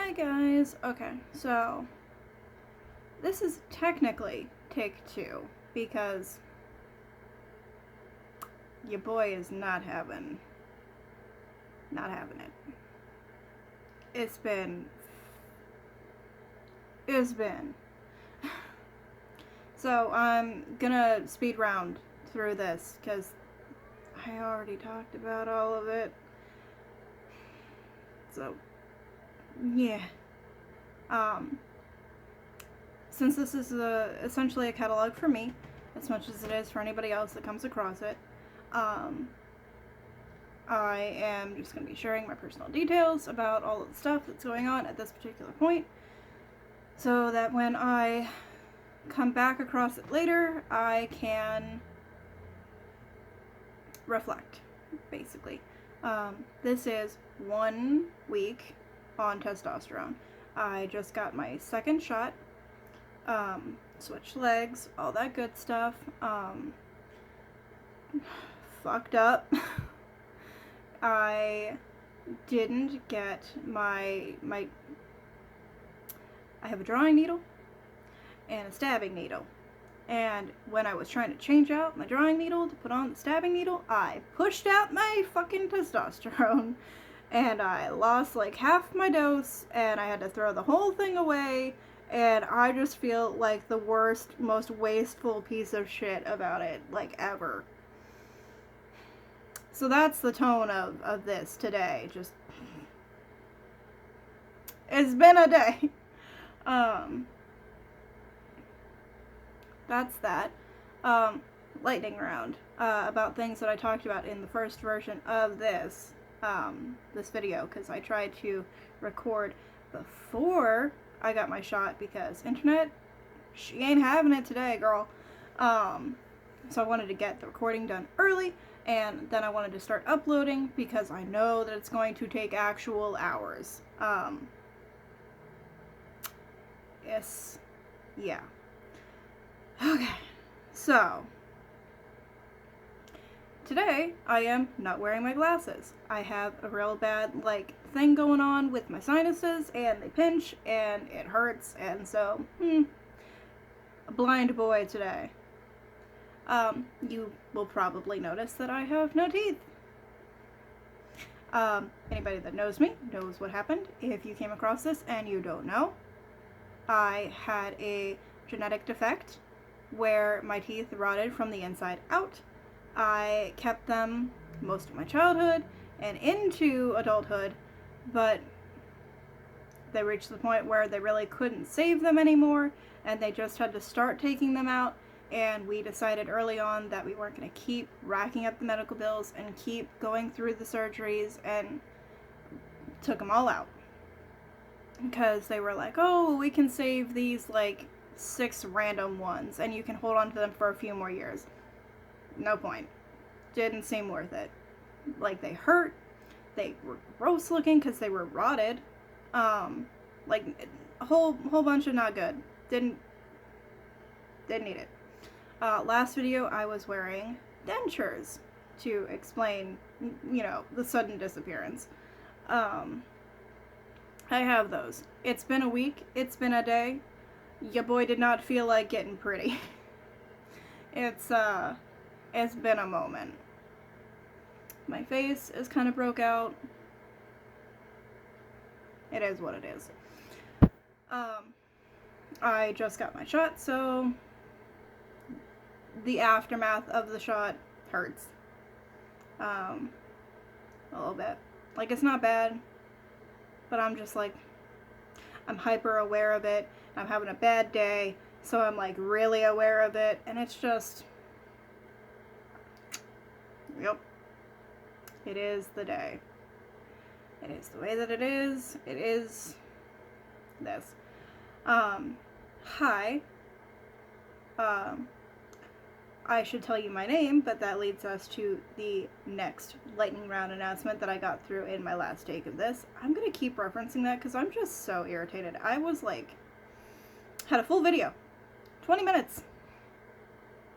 Hi guys. Okay, so this is technically take 2 because your boy is not having it. It's been so I'm gonna speed round through this because I already talked about all of it. So yeah. Since this is essentially a catalog for me, as much as it is for anybody else that comes across it, I am just going to be sharing my personal details about all of the stuff that's going on at this particular point, so that when I come back across it later, I can reflect, basically. This is 1 week on testosterone. I just got my second shot, switched legs, all that good stuff. Fucked up. I didn't get I have a drawing needle and a stabbing needle. And when I was trying to change out my drawing needle to put on the stabbing needle, I pushed out my fucking testosterone. And I lost like half my dose, and I had to throw the whole thing away. And I just feel like the worst, most wasteful piece of shit about it, like, ever. So that's the tone of this today. Just, it's been a day. That's that. Lightning round. About things that I talked about in the first version of this video, because I tried to record before I got my shot, because internet, she ain't having it today, girl. So I wanted to get the recording done early, and then I wanted to start uploading, because I know that it's going to take actual hours. Yes. Yeah. Okay. So, today, I am not wearing my glasses. I have a real bad, like, thing going on with my sinuses, and they pinch, and it hurts, and so, a blind boy today. You will probably notice that I have no teeth. Anybody that knows me knows what happened. If you came across this and you don't know, I had a genetic defect where my teeth rotted from the inside out. I kept them most of my childhood and into adulthood, but they reached the point where they really couldn't save them anymore, and they just had to start taking them out, and we decided early on that we weren't going to keep racking up the medical bills and keep going through the surgeries, and took them all out. Because they were like, oh, we can save these, like, 6 random ones, and you can hold on to them for a few more years. No point. Didn't seem worth it. Like, they hurt. They were gross looking because they were rotted. Like, a whole bunch of not good. Didn't need it. Last video, I was wearing dentures to explain, the sudden disappearance. I have those. It's been a week. It's been a day. Your boy did not feel like getting pretty. It's been a moment. My face is kind of broke out. It is what it is. I just got my shot, so the aftermath of the shot hurts. A little bit. Like, it's not bad, but I'm just like, I'm hyper aware of it. I'm having a bad day, so I'm like really aware of it, and it's just, yep, it is the day. It is the way that it is. It is this. Hi. I should tell you my name, but that leads us to the next lightning round announcement that I got through in my last take of this. I'm going to keep referencing that because I'm just so irritated. I was like, had a full video. 20 minutes.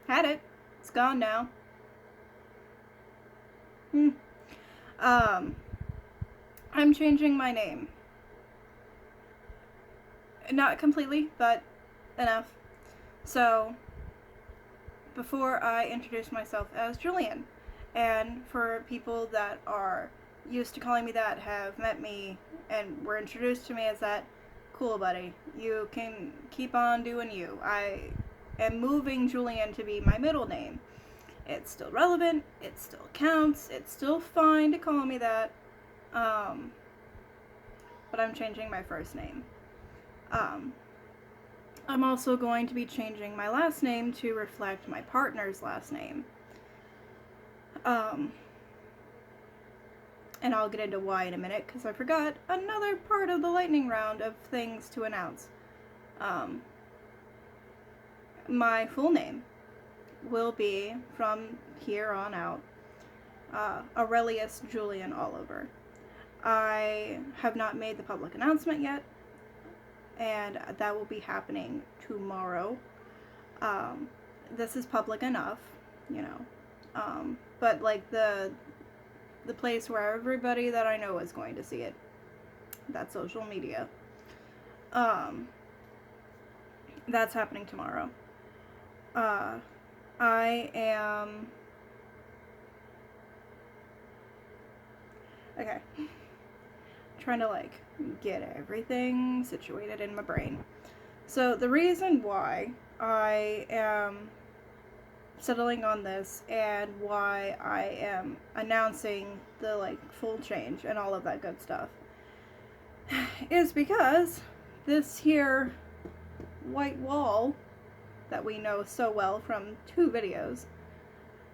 Had it. It's gone now. I'm changing my name. Not completely, but enough. So, before I introduce myself as Julian, and for people that are used to calling me that, have met me, and were introduced to me as that, cool, buddy. You can keep on doing you. I am moving Julian to be my middle name. It's still relevant, it still counts, it's still fine to call me that, but I'm changing my first name. I'm also going to be changing my last name to reflect my partner's last name. And I'll get into why in a minute, because I forgot another part of the lightning round of things to announce. My full name will be, from here on out, Aurelius Julian Oliver. I have not made the public announcement yet, and that will be happening tomorrow. This is public enough, you know, but like the place where everybody that I know is going to see it, that's social media. That's happening tomorrow. I am okay. Trying to like get everything situated in my brain. So the reason why I am settling on this and why I am announcing the like full change and all of that good stuff is because this here white wall that we know so well from 2 videos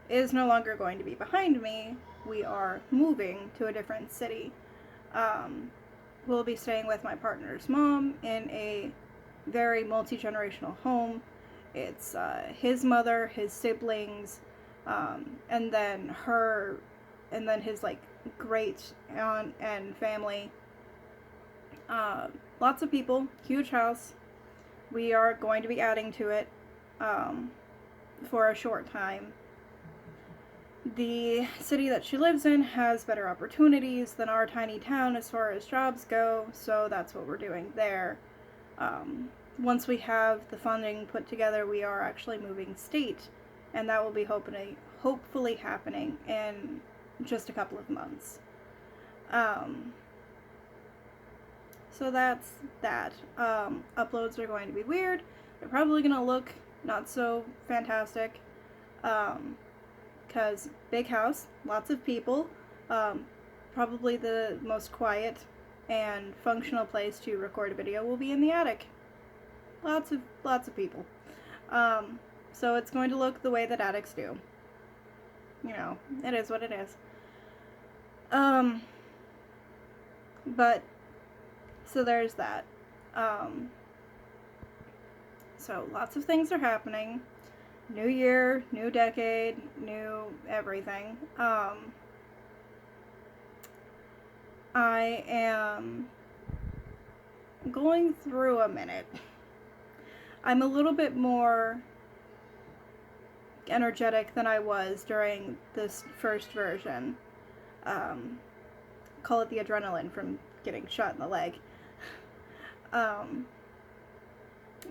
is no longer going to be behind me. We are moving to a different city. We'll be staying with my partner's mom in a very multi-generational home. It's his mother, his siblings, and then her, and then his like great aunt and family. Lots of people, huge house. We are going to be adding to it for a short time. The city that she lives in has better opportunities than our tiny town as far as jobs go, so that's what we're doing there. Once we have the funding put together, we are actually moving state, and that will be hopefully happening in just a couple of months. So that's that. Uploads are going to be weird. They're probably going to look not so fantastic. Because big house, lots of people, probably the most quiet and functional place to record a video will be in the attic. Lots of people. So it's going to look the way that attics do. You know, it is what it is. But so there's that. So lots of things are happening. New year, new decade, new everything. I am going through a minute. I'm a little bit more energetic than I was during this first version. Call it the adrenaline from getting shot in the leg.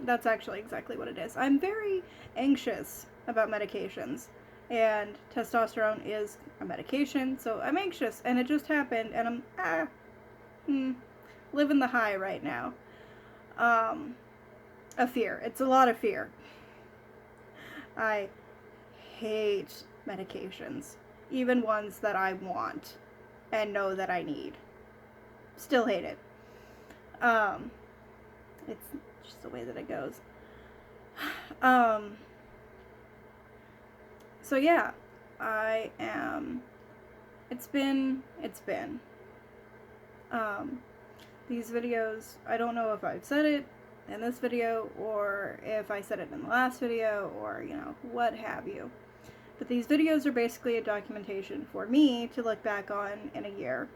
That's actually exactly what it is. I'm very anxious about medications, and testosterone is a medication, so I'm anxious, and it just happened, and I'm living the high right now. Of fear. It's a lot of fear. I hate medications, even ones that I want and know that I need. Still hate it. It's just the way that it goes. So yeah, I am, it's been, these videos, I don't know if I've said it in this video, or if I said it in the last video, or, you know, what have you. But these videos are basically a documentation for me to look back on in a year,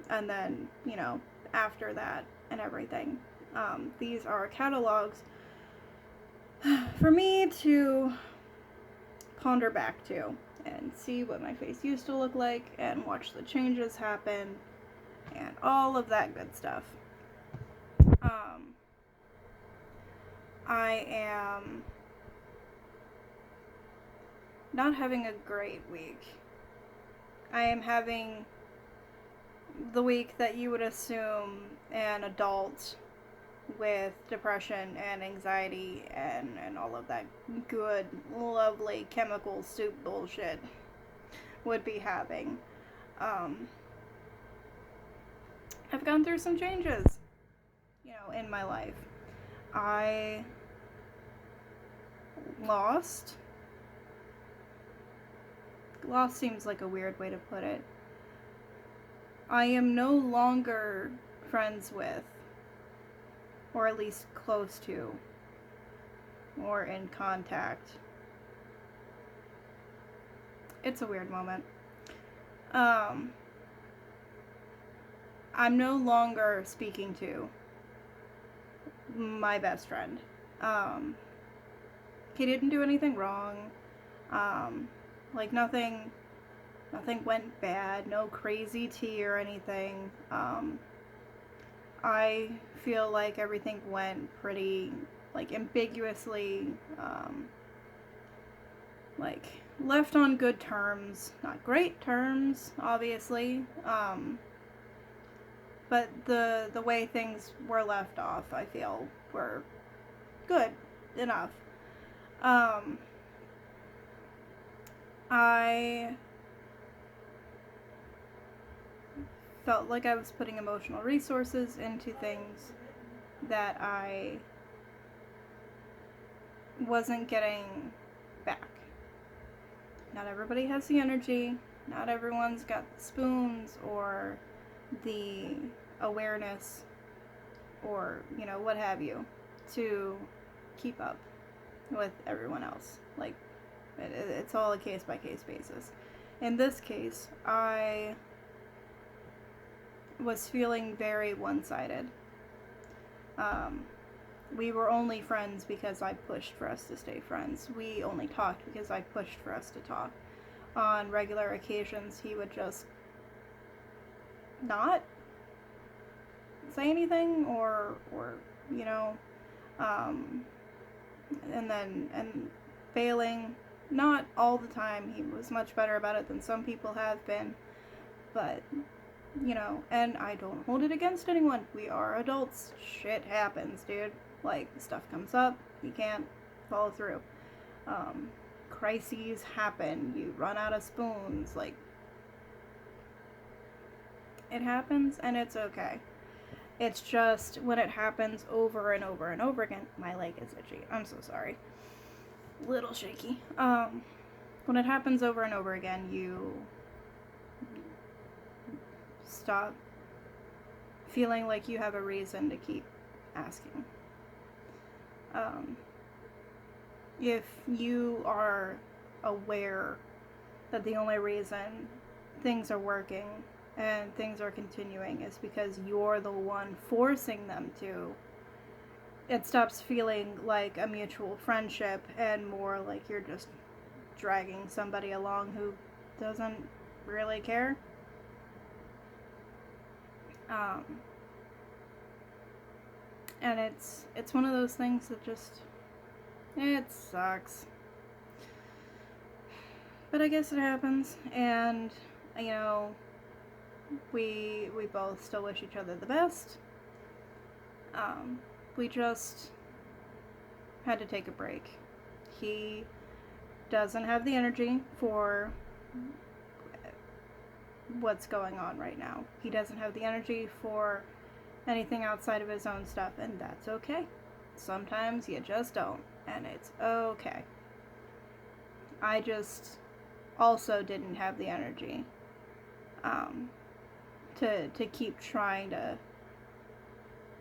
and then, you know, after that and everything. These are catalogs for me to ponder back to and see what my face used to look like and watch the changes happen and all of that good stuff. I am not having a great week. I am having the week that you would assume an adult with depression and anxiety and all of that good, lovely chemical soup bullshit would be having. Um, I've gone through some changes, in my life. I lost. Lost seems like a weird way to put it. I am no longer friends with, or at least close to, or in contact. It's a weird moment. I'm no longer speaking to my best friend. He didn't do anything wrong. Like nothing went bad. No crazy tea or anything. I feel like everything went pretty, like, ambiguously, like, left on good terms. Not great terms, obviously. But the way things were left off, I feel, were good enough. I felt like I was putting emotional resources into things that I wasn't getting back. Not everybody has the energy. Not everyone's got the spoons or the awareness or, what have you, to keep up with everyone else. Like, it's all a case-by-case basis. In this case, I was feeling very one-sided. We were only friends because I pushed for us to stay friends. We only talked because I pushed for us to talk. On regular occasions, he would just not say anything or and failing. Not all the time. He was much better about it than some people have been. But, and I don't hold it against anyone. We are adults. Shit happens, dude. Like, stuff comes up. You can't follow through. Crises happen. You run out of spoons. Like, it happens and it's okay. It's just when it happens over and over and over again. My leg is itchy. I'm so sorry. Little shaky. When it happens over and over again, you stop feeling like you have a reason to keep asking. If you are aware that the only reason things are working and things are continuing is because you're the one forcing them to, it stops feeling like a mutual friendship and more like you're just dragging somebody along who doesn't really care. And it's one of those things that just, it sucks. But I guess it happens, and we both still wish each other the best. We just had to take a break. He doesn't have the energy for what's going on right now. He doesn't have the energy for anything outside of his own stuff, and that's okay. Sometimes you just don't, and it's okay. I just also didn't have the energy to keep trying to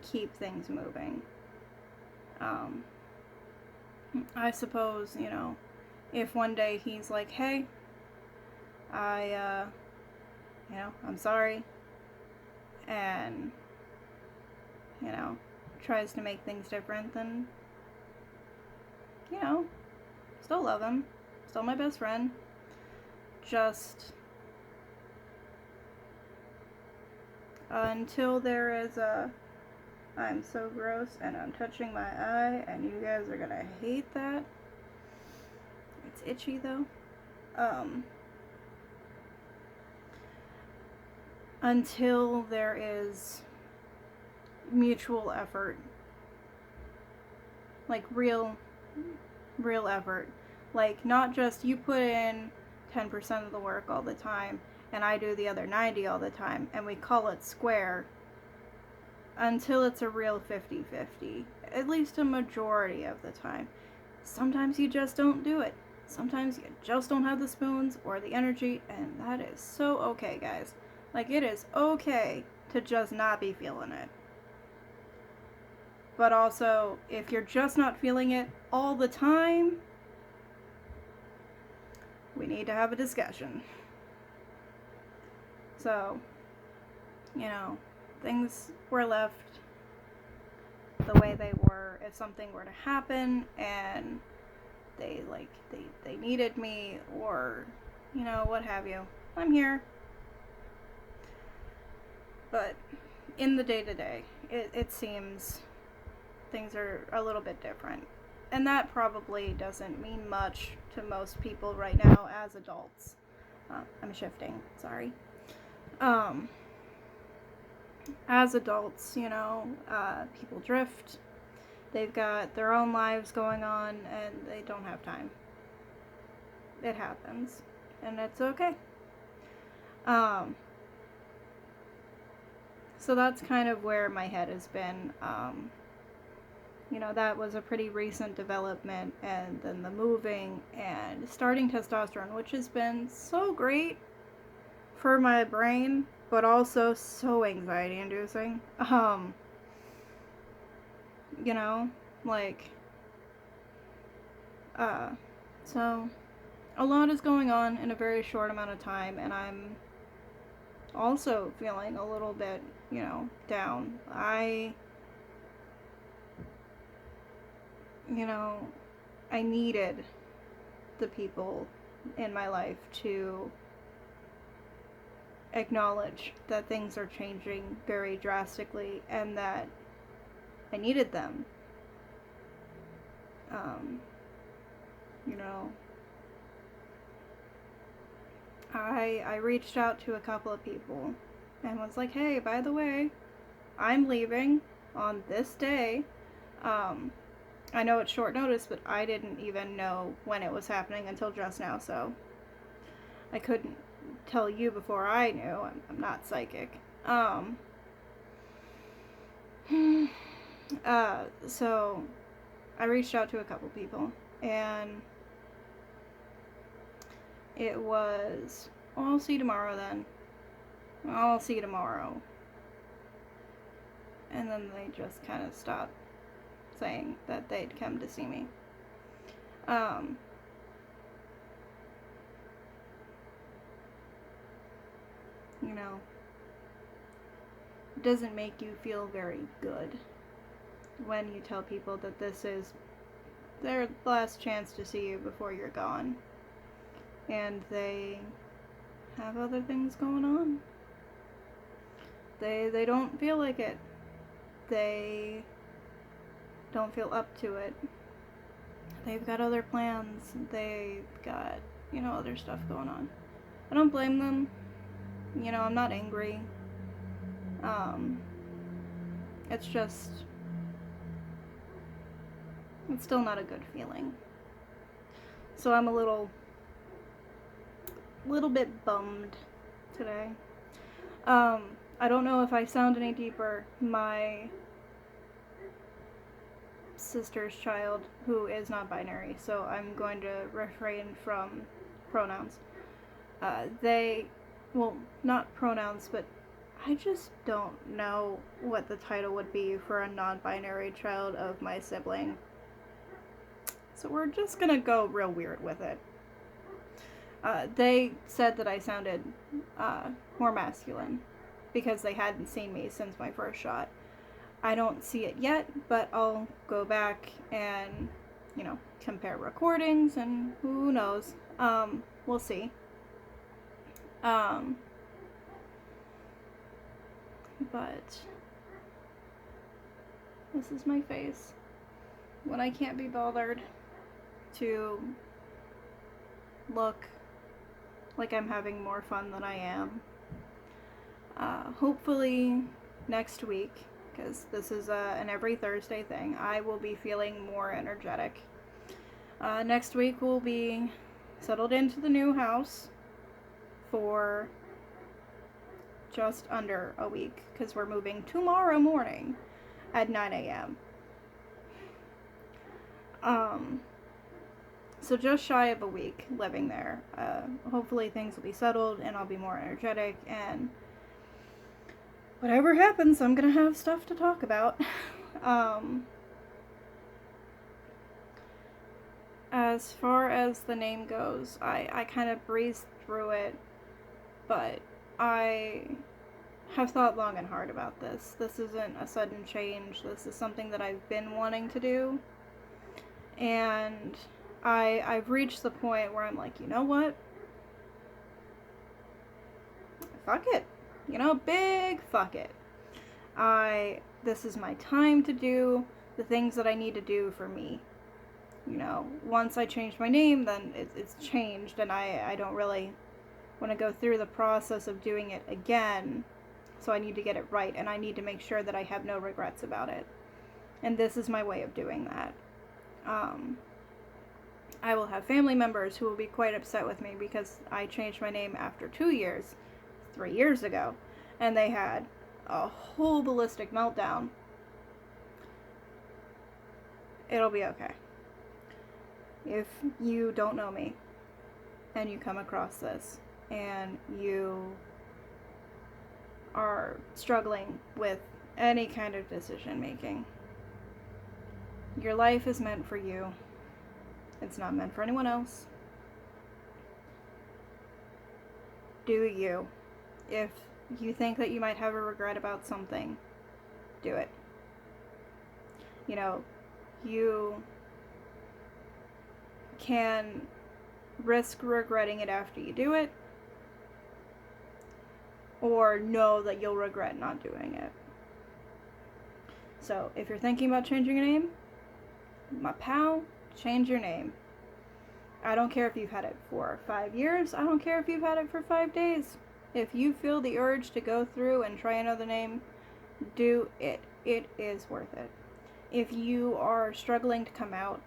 keep things moving. I suppose, if one day he's like, hey, I'm sorry, and, tries to make things different, then, still love him, still my best friend, just until there is a I'm so gross, and I'm touching my eye, and you guys are gonna hate that. It's itchy though. Until there is mutual effort, like real effort, like not just you put in 10% of the work all the time and I do the other 90 all the time and we call it square, until it's a real 50-50, at least a majority of the time. Sometimes you just don't do it. Sometimes you just don't have the spoons or the energy, and that is so okay, guys. Like, it is okay to just not be feeling it. But also, if you're just not feeling it all the time, we need to have a discussion. So, things were left the way they were. If something were to happen and they needed me, or what have you, I'm here. But in the day-to-day, it seems things are a little bit different, and that probably doesn't mean much to most people right now as adults. I'm shifting, sorry. As adults, people drift. They've got their own lives going on, and they don't have time. It happens, and it's okay. So that's kind of where my head has been. That was a pretty recent development, and then the moving and starting testosterone, which has been so great for my brain, but also so anxiety inducing. So a lot is going on in a very short amount of time, and I'm also feeling a little bit, down. I needed the people in my life to acknowledge that things are changing very drastically and that I needed them. I reached out to a couple of people and was like, hey, by the way, I'm leaving on this day. I know it's short notice, but I didn't even know when it was happening until just now, so I couldn't tell you before I knew. I'm not psychic. So I reached out to a couple people, and it was, I'll see you tomorrow then. I'll see you tomorrow. And then they just kind of stopped saying that they'd come to see me. It doesn't make you feel very good when you tell people that this is their last chance to see you before you're gone. And they have other things going on. They don't feel like it. They don't feel up to it. They've got other plans. They've got, other stuff going on. I don't blame them. I'm not angry. It's just, it's still not a good feeling. So I'm a little bit bummed today. I don't know if I sound any deeper. My sister's child, who is non-binary, so I'm going to refrain from pronouns. Not pronouns, but I just don't know what the title would be for a non-binary child of my sibling. So we're just gonna go real weird with it. They said that I sounded more masculine because they hadn't seen me since my first shot. I don't see it yet, but I'll go back and, compare recordings, and who knows. We'll see. But This is my face when I can't be bothered to look like I'm having more fun than I am. Hopefully next week, because this is an every Thursday thing, I will be feeling more energetic. Next week we'll be settled into the new house for just under a week, because we're moving tomorrow morning at 9 a.m. So just shy of a week living there. Hopefully things will be settled and I'll be more energetic, and whatever happens, I'm gonna have stuff to talk about. As far as the name goes, I kind of breezed through it, but I have thought long and hard about this. This isn't a sudden change. This is something that I've been wanting to do. And I've reached the point where I'm like, you know what? Fuck it. You know, big fuck it. This is my time to do the things that I need to do for me. You know, once I change my name, then it's changed, and I don't really want to go through the process of doing it again. So I need to get it right, and I need to make sure that I have no regrets about it. And this is my way of doing that. I will have family members who will be quite upset with me because I changed my name after 2 years, 3 years ago, and they had a whole ballistic meltdown. It'll be okay. If you don't know me and you come across this and you are struggling with any kind of decision making, your life is meant for you. It's not meant for anyone else. Do you. If you think that you might have a regret about something, do it. You know, you can risk regretting it after you do it, or know that you'll regret not doing it. So, if you're thinking about changing your name, my pal, change your name. I don't care if you've had it for 5 years. I don't care if you've had it for 5 days. If you feel the urge to go through and try another name, do it. It is worth it. If you are struggling to come out,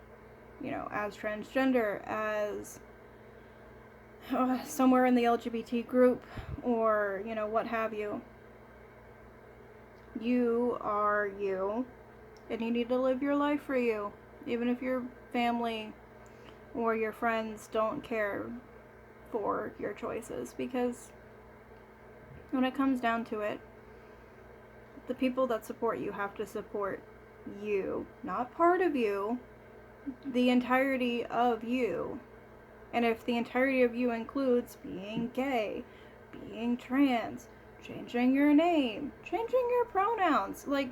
you know, as transgender, as somewhere in the LGBT group, or, you know, what have you, you are you, and you need to live your life for you, even if your family or your friends don't care for your choices, because when it comes down to it, the people that support you have to support you, not part of you, the entirety of you. And if the entirety of you includes being gay, being trans, changing your name, changing your pronouns, like,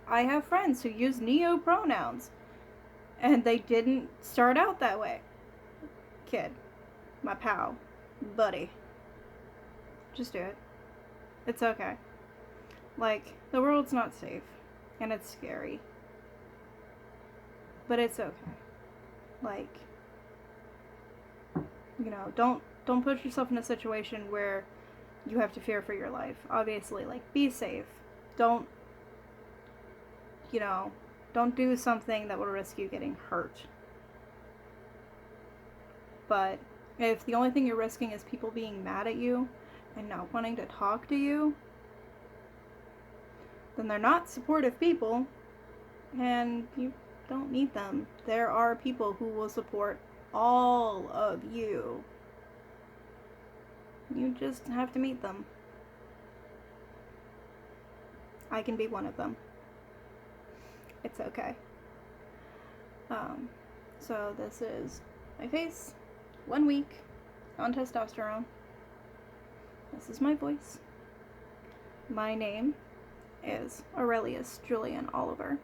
I have friends who use neo pronouns, and they didn't start out that way. Kid, my pal, buddy, just do it. It's okay. Like, the world's not safe, and it's scary, but it's okay. Like, you know, don't put yourself in a situation where you have to fear for your life. Obviously, like, be safe. Don't do something that will risk you getting hurt. But if the only thing you're risking is people being mad at you and not wanting to talk to you, then they're not supportive people, and you don't need them. There are people who will support all of you. You just have to meet them. I can be one of them. It's okay. So this is my face, 1 week on testosterone. This is my voice. My name is Aurelius Julian Oliver.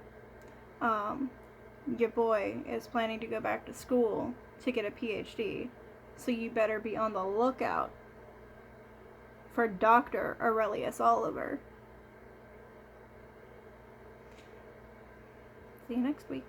Your boy is planning to go back to school to get a PhD, so you better be on the lookout for Dr. Aurelius Oliver. See you next week.